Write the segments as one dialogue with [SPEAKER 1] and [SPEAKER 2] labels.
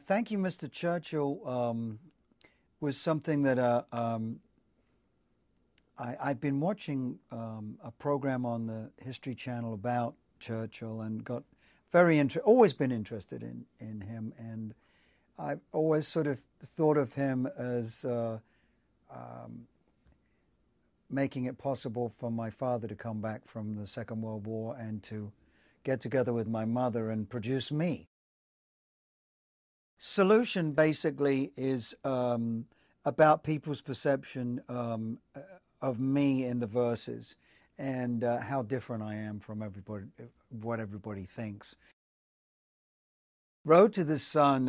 [SPEAKER 1] Thank You, Mr. Churchill was something that I'd been watching a program on the History Channel about Churchill and got always been interested in him, and I've always sort of thought of him as making it possible for my father to come back from the Second World War and to get together with my mother and produce me. Solution basically is about people's perception of me in the verses and how different I am from everybody, what everybody thinks. Road to the Sun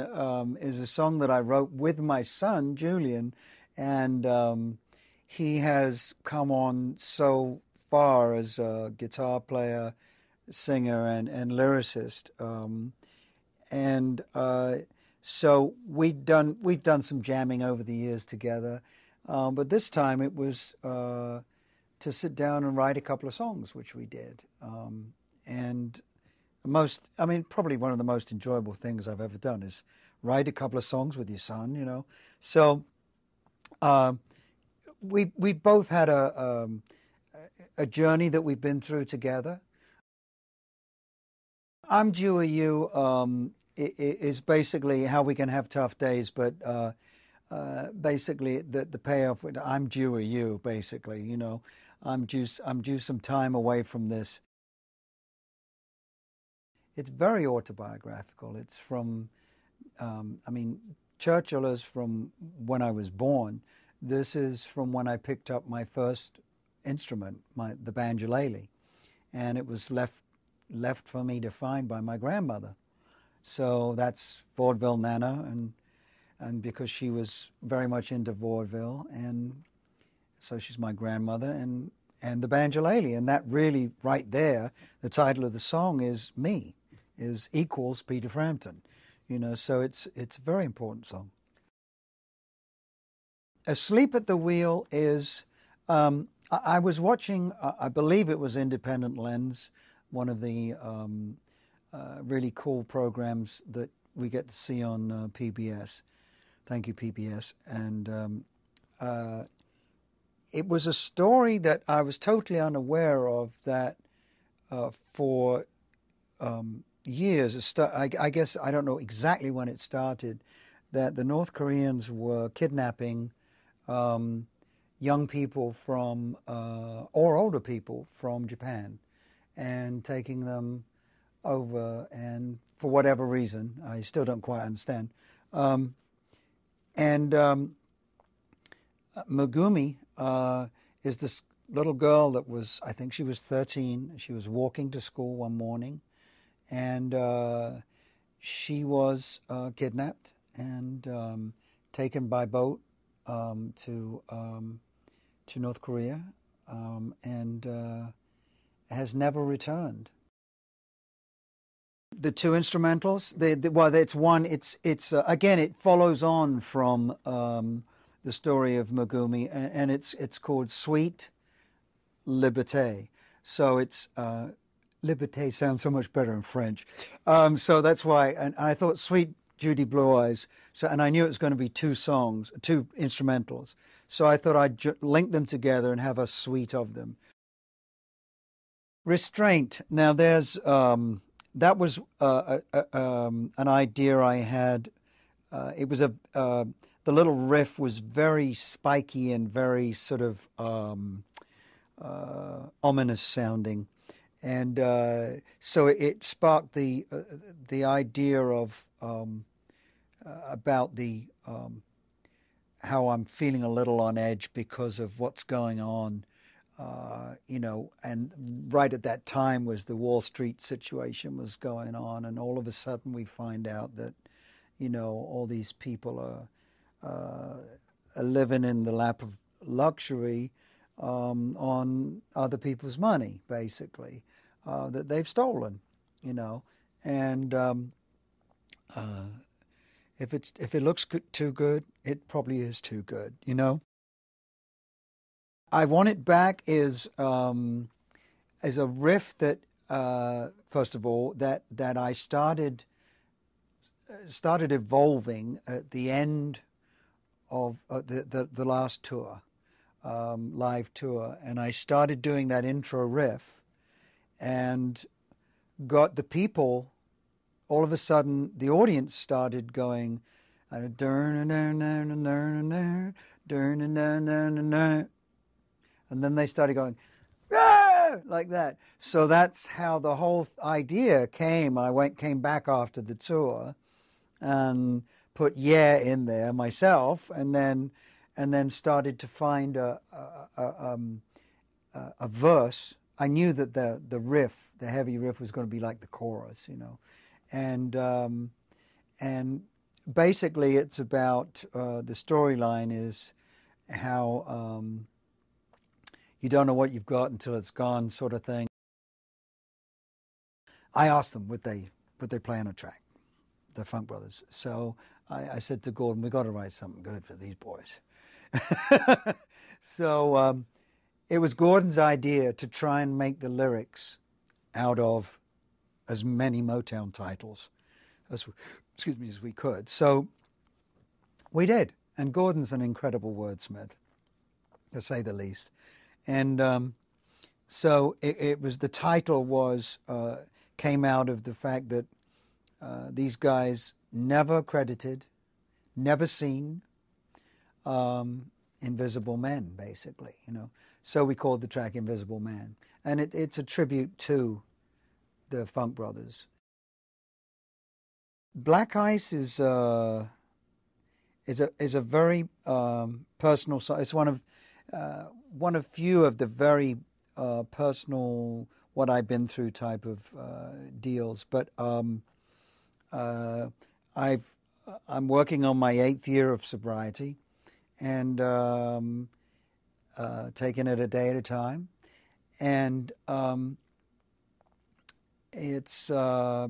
[SPEAKER 1] is a song that I wrote with my son, Julian, and he has come on so far as a guitar player, singer, and lyricist. So we've done some jamming over the years together, but this time it was to sit down and write a couple of songs, which we did. Probably one of the most enjoyable things I've ever done is write a couple of songs with your son, you know. So we both had a journey that we've been through together. I'm Due You is basically how we can have tough days, but basically the payoff with I'm due you, basically, you know, I'm due some time away from this. It's very autobiographical. It's from, Churchill is from when I was born. This is from when I picked up my first instrument, the banjolele, and it was left for me to find by my grandmother. So that's vaudeville Nana, and because she was very much into vaudeville, and so she's my grandmother, and the banjolele, and that really right there, the title of the song is me, equals Peter Frampton, you know. So it's a very important song. Asleep at the Wheel is I was watching, I believe it was Independent Lens, one of the really cool programs that we get to see on PBS. Thank you, PBS. And it was a story that I was totally unaware of, that for years, I guess I don't know exactly when it started, that the North Koreans were kidnapping young people from, or older people from Japan, and taking them over, and for whatever reason, I still don't quite understand. Megumi is this little girl that was, I think she was 13. She was walking to school one morning, and she was kidnapped and taken by boat to North Korea, and has never returned. The two instrumentals, again, it follows on from the story of Megumi, and it's called Sweet Liberté. So it's Liberté sounds so much better in French. So that's why, and I thought Sweet Judy Blue Eyes. So, and I knew it was going to be two instrumentals. So I thought I'd link them together and have a suite of them. Restraint. Now there's that was an idea I had. It was the little riff was very spiky and very sort of ominous sounding, and so it sparked the idea of about the how I'm feeling a little on edge because of what's going on. You know, and right at that time was the Wall Street situation was going on, and all of a sudden we find out that, you know, all these people are living in the lap of luxury on other people's money, basically, that they've stolen, you know, and if it looks too good, it probably is too good, you know. I Want It Back is a riff that, first of all, that I started started evolving at the end of the last tour, live tour, and I started doing that intro riff, and got the people. All of a sudden, the audience started going, and then they started going, like that. So that's how the whole idea came. Came back after the tour and put "yeah" in there myself, and then started to find a verse. I knew that the riff, the heavy riff, was going to be like the chorus, and basically it's about the storyline is how you don't know what you've got until it's gone, sort of thing. I asked them would they play on a track, the Funk Brothers. So I said to Gordon, we got to write something good for these boys. So it was Gordon's idea to try and make the lyrics out of as many Motown titles as we could. So we did, and Gordon's an incredible wordsmith, to say the least. And so it was, the title was came out of the fact that these guys never credited, never seen, Invisible Men, basically, So we called the track Invisible Man. And it's a tribute to the Funk Brothers. Black Ice is a very personal song. It's one of few of the very personal, what I've been through type of deals. But I'm working on my 8th year of sobriety, and taking it a day at a time. And it's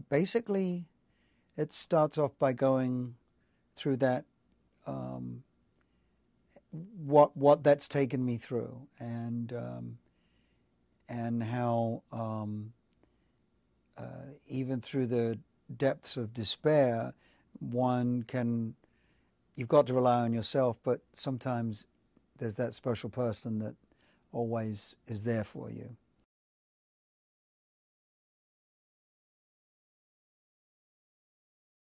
[SPEAKER 1] basically, it starts off by going through that, what that's taken me through, and how even through the depths of despair, you've got to rely on yourself, but sometimes there's that special person that always is there for you.